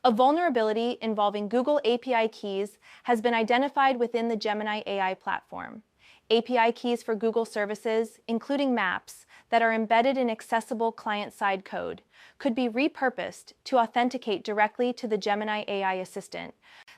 A vulnerability involving Google API keys has been identified within the Gemini AI platform. API keys for Google services, including Maps, that are embedded in accessible client-side code, could be repurposed to authenticate directly to the Gemini AI assistant.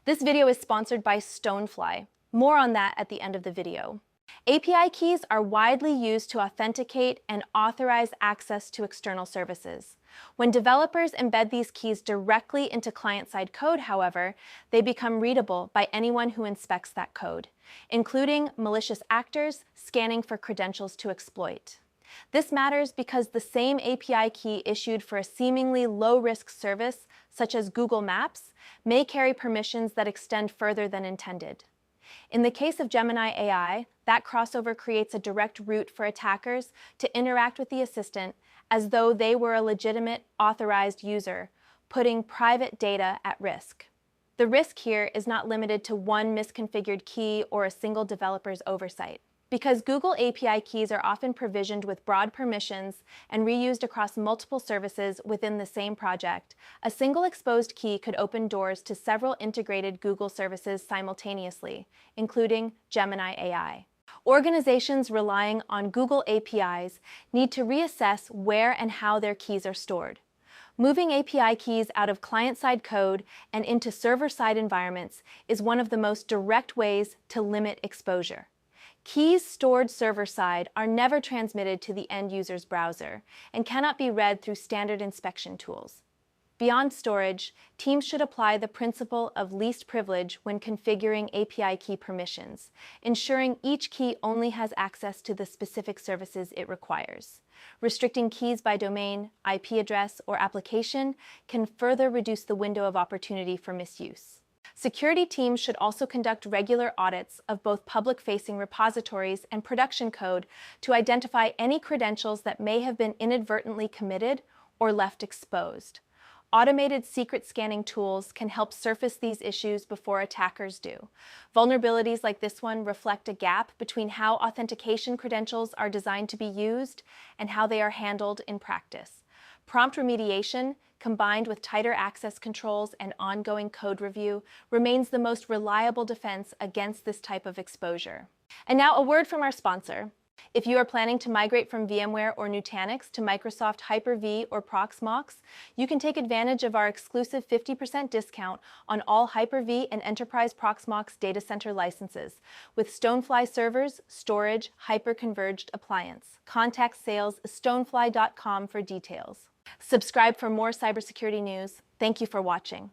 This video is sponsored by Stonefly. More on that at the end of the video. API keys are widely used to authenticate and authorize access to external services. When developers embed these keys directly into client-side code, however, they become readable by anyone who inspects that code, including malicious actors scanning for credentials to exploit. This matters because the same API key issued for a seemingly low-risk service, such as Google Maps, may carry permissions that extend further than intended. In the case of Gemini AI, that crossover creates a direct route for attackers to interact with the assistant as though they were a legitimate, authorized user, putting private data at risk. The risk here is not limited to one misconfigured key or a single developer's oversight. Because Google API keys are often provisioned with broad permissions and reused across multiple services within the same project, a single exposed key could open doors to several integrated Google services simultaneously, including Gemini AI. Organizations relying on Google APIs need to reassess where and how their keys are stored. Moving API keys out of client-side code and into server-side environments is one of the most direct ways to limit exposure. Keys stored server-side are never transmitted to the end user's browser and cannot be read through standard inspection tools. Beyond storage, teams should apply the principle of least privilege when configuring API key permissions, ensuring each key only has access to the specific services it requires. Restricting keys by domain, IP address, or application can further reduce the window of opportunity for misuse. Security teams should also conduct regular audits of both public-facing repositories and production code to identify any credentials that may have been inadvertently committed or left exposed. Automated secret scanning tools can help surface these issues before attackers do. Vulnerabilities like this one reflect a gap between how authentication credentials are designed to be used and how they are handled in practice. Prompt remediation, combined with tighter access controls and ongoing code review, remains the most reliable defense against this type of exposure. And now a word from our sponsor. If you are planning to migrate from VMware or Nutanix to Microsoft Hyper-V or Proxmox, you can take advantage of our exclusive 50% discount on all Hyper-V and Enterprise Proxmox data center licenses with Stonefly servers, storage, hyper-converged appliance. Contact sales@stonefly.com for details. Subscribe for more cybersecurity news. Thank you for watching.